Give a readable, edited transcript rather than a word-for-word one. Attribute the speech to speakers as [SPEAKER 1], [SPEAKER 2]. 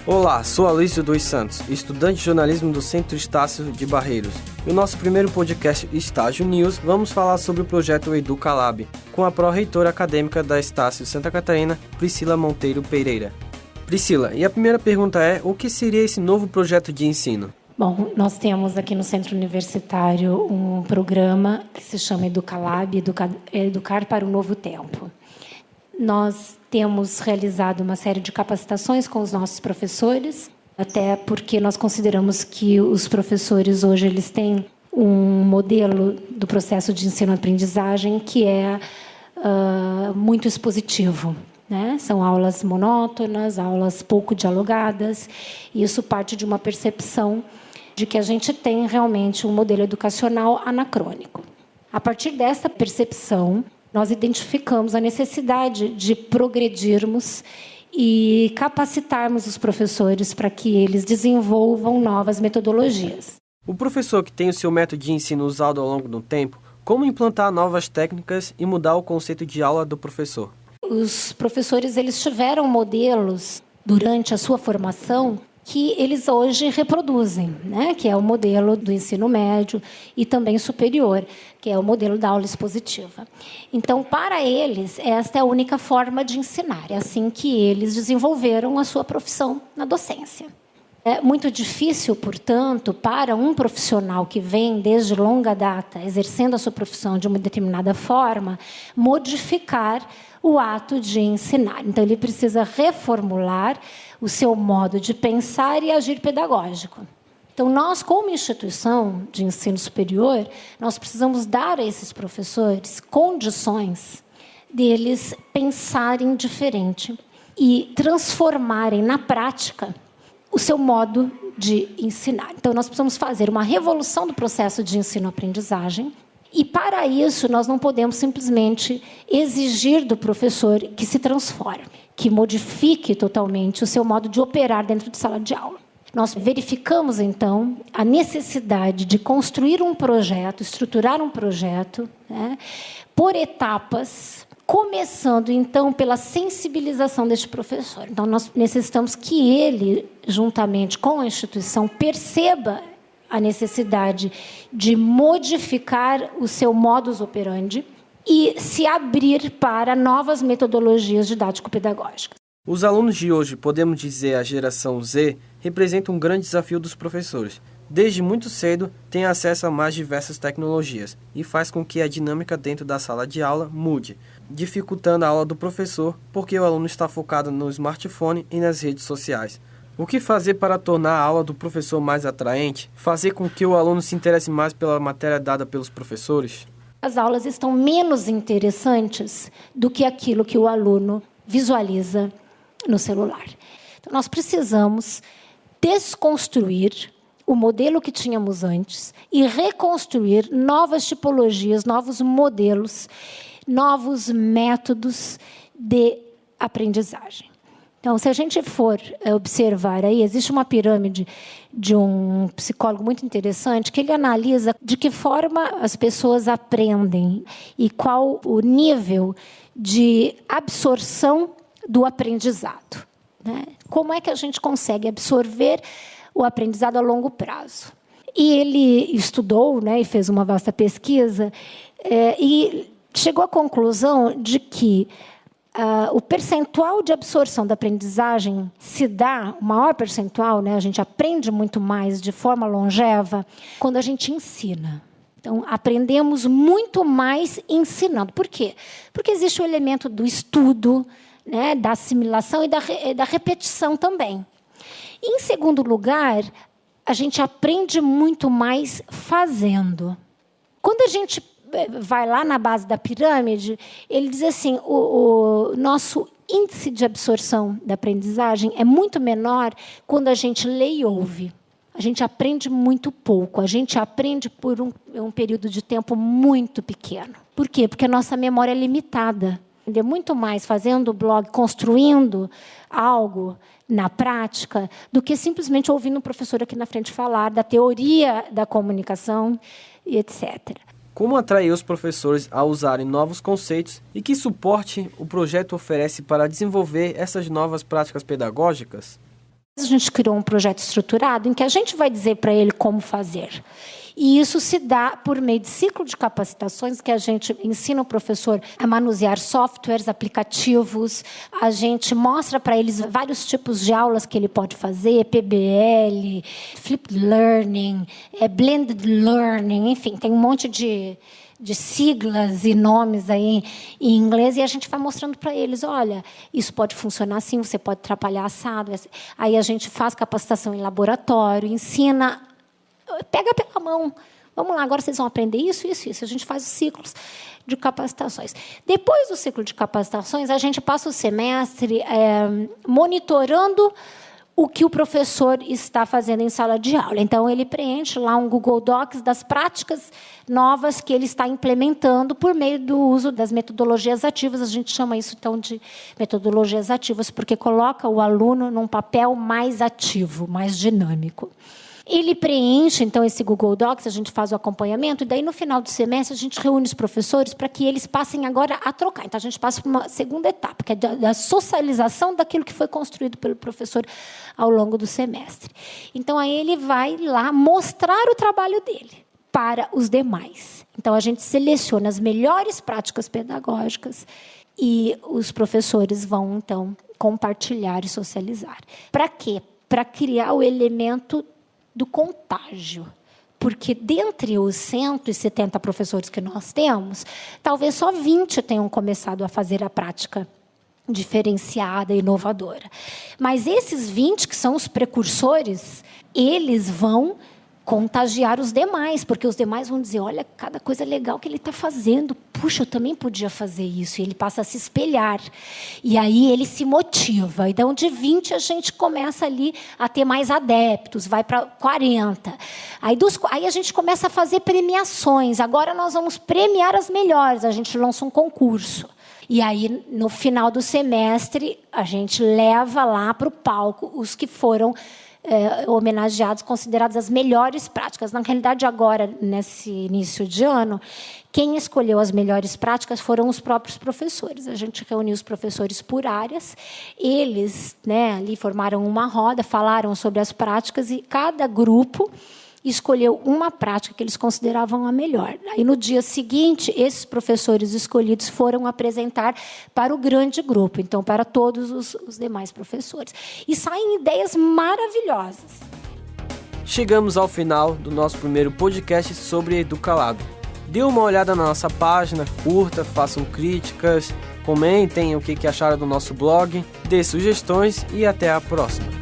[SPEAKER 1] Olá, sou Alício dos Santos, estudante de jornalismo do Centro Estácio de Barreiros. No nosso primeiro podcast Estágio News, vamos falar sobre o projeto EducaLab, com a pró-reitora acadêmica da Estácio Santa Catarina, Priscila Monteiro Pereira. Priscila, e a primeira pergunta é, o que seria esse novo projeto de ensino?
[SPEAKER 2] Bom, nós temos aqui no Centro Universitário um programa que se chama EducaLab, Educar para o Novo Tempo. Nós temos realizado uma série de capacitações com os nossos professores, até porque nós consideramos que os professores hoje eles têm um modelo do processo de ensino-aprendizagem que é muito expositivo, né? São aulas monótonas, aulas pouco dialogadas, e isso parte de uma percepção de que a gente tem realmente um modelo educacional anacrônico. A partir dessa percepção, nós identificamos a necessidade de progredirmos e capacitarmos os professores para que eles desenvolvam novas metodologias.
[SPEAKER 1] O professor que tem o seu método de ensino usado ao longo do tempo, como implantar novas técnicas e mudar o conceito de aula do professor?
[SPEAKER 2] Os professores eles tiveram modelos durante a sua formação que eles hoje reproduzem, né? Que é o modelo do ensino médio e também superior, que é o modelo da aula expositiva. Então, para eles, esta é a única forma de ensinar. É assim que eles desenvolveram a sua profissão na docência. É muito difícil, portanto, para um profissional que vem desde longa data exercendo a sua profissão de uma determinada forma, modificar o ato de ensinar. Então, ele precisa reformular o seu modo de pensar e agir pedagógico. Então, nós, como instituição de ensino superior, nós precisamos dar a esses professores condições deles pensarem diferente e transformarem na prática o seu modo de ensinar. Então, nós precisamos fazer uma revolução do processo de ensino-aprendizagem e, para isso, nós não podemos simplesmente exigir do professor que se transforme, que modifique totalmente o seu modo de operar dentro de sala de aula. Nós verificamos, então, a necessidade de construir um projeto, estruturar um projeto, né, por etapas, começando, então, pela sensibilização deste professor. Então, nós necessitamos que ele, juntamente com a instituição, perceba a necessidade de modificar o seu modus operandi e se abrir para novas metodologias didático-pedagógicas.
[SPEAKER 1] Os alunos de hoje, podemos dizer a geração Z, representam um grande desafio dos professores. Desde muito cedo, têm acesso a mais diversas tecnologias e faz com que a dinâmica dentro da sala de aula mude, dificultando a aula do professor porque o aluno está focado no smartphone e nas redes sociais. O que fazer para tornar a aula do professor mais atraente? Fazer com que o aluno se interesse mais pela matéria dada pelos professores?
[SPEAKER 2] As aulas estão menos interessantes do que aquilo que o aluno visualiza no celular. Então, nós precisamos desconstruir o modelo que tínhamos antes e reconstruir novas tipologias, novos modelos, novos métodos de aprendizagem. Então, se a gente for observar aí, existe uma pirâmide de um psicólogo muito interessante que ele analisa de que forma as pessoas aprendem e qual o nível de absorção do aprendizado, né? Como é que a gente consegue absorver o aprendizado a longo prazo? E ele estudou, né, e fez uma vasta pesquisa e chegou à conclusão de que o percentual de absorção da aprendizagem se dá, o maior percentual, né, a gente aprende muito mais de forma longeva quando a gente ensina. Então, aprendemos muito mais ensinando. Por quê? Porque existe o elemento do estudo, né, da assimilação e da repetição também. Em segundo lugar, a gente aprende muito mais fazendo. Quando a gente vai lá na base da pirâmide, ele diz assim, o nosso índice de absorção da aprendizagem é muito menor quando a gente lê e ouve. A gente aprende muito pouco, a gente aprende por um período de tempo muito pequeno. Por quê? Porque a nossa memória é limitada. Aprender muito mais fazendo o blog, construindo algo na prática, do que simplesmente ouvindo um professor aqui na frente falar da teoria da comunicação e etc.
[SPEAKER 1] Como atrair os professores a usarem novos conceitos e que suporte o projeto oferece para desenvolver essas novas práticas pedagógicas?
[SPEAKER 2] A gente criou um projeto estruturado em que a gente vai dizer para ele como fazer. E isso se dá por meio de ciclo de capacitações, que a gente ensina o professor a manusear softwares, aplicativos, a gente mostra para eles vários tipos de aulas que ele pode fazer, PBL, Flipped Learning, Blended Learning, enfim, tem um monte de siglas e nomes aí em inglês, e a gente vai mostrando para eles, olha, isso pode funcionar assim, você pode atrapalhar assado. Aí a gente faz capacitação em laboratório, ensina, pega pela mão, vamos lá, agora vocês vão aprender isso, isso, isso. A gente faz os ciclos de capacitações. Depois do ciclo de capacitações, a gente passa o semestre monitorando o que o professor está fazendo em sala de aula. Então, ele preenche lá um Google Docs das práticas novas que ele está implementando por meio do uso das metodologias ativas. A gente chama isso, então, de metodologias ativas, porque coloca o aluno num papel mais ativo, mais dinâmico. Ele preenche, então, esse Google Docs, a gente faz o acompanhamento, e daí, no final do semestre, a gente reúne os professores para que eles passem agora a trocar. Então, a gente passa para uma segunda etapa, que é da socialização daquilo que foi construído pelo professor ao longo do semestre. Então, aí ele vai lá mostrar o trabalho dele para os demais. Então, a gente seleciona as melhores práticas pedagógicas e os professores vão, então, compartilhar e socializar. Para quê? Para criar o elemento do contágio. Porque, dentre os 170 professores que nós temos, talvez só 20 tenham começado a fazer a prática diferenciada e inovadora. Mas esses 20, que são os precursores, eles vão contagiar os demais, porque os demais vão dizer, olha, cada coisa legal que ele está fazendo, puxa, eu também podia fazer isso, e ele passa a se espelhar, e aí ele se motiva. Então, de 20, a gente começa ali a ter mais adeptos, vai para 40. Aí a gente começa a fazer premiações, agora nós vamos premiar as melhores, a gente lança um concurso. E aí, no final do semestre, a gente leva lá para o palco os que foram homenageados, considerados as melhores práticas. Na realidade, agora, nesse início de ano, quem escolheu as melhores práticas foram os próprios professores. A gente reuniu os professores por áreas, eles, ali formaram uma roda, falaram sobre as práticas, e cada grupo escolheu uma prática que eles consideravam a melhor. Aí, no dia seguinte, esses professores escolhidos foram apresentar para o grande grupo, então, para todos os demais professores. E saem ideias maravilhosas.
[SPEAKER 1] Chegamos ao final do nosso primeiro podcast sobre Educalab. Dê uma olhada na nossa página, curta, façam críticas, comentem o que acharam do nosso blog, dê sugestões e até a próxima.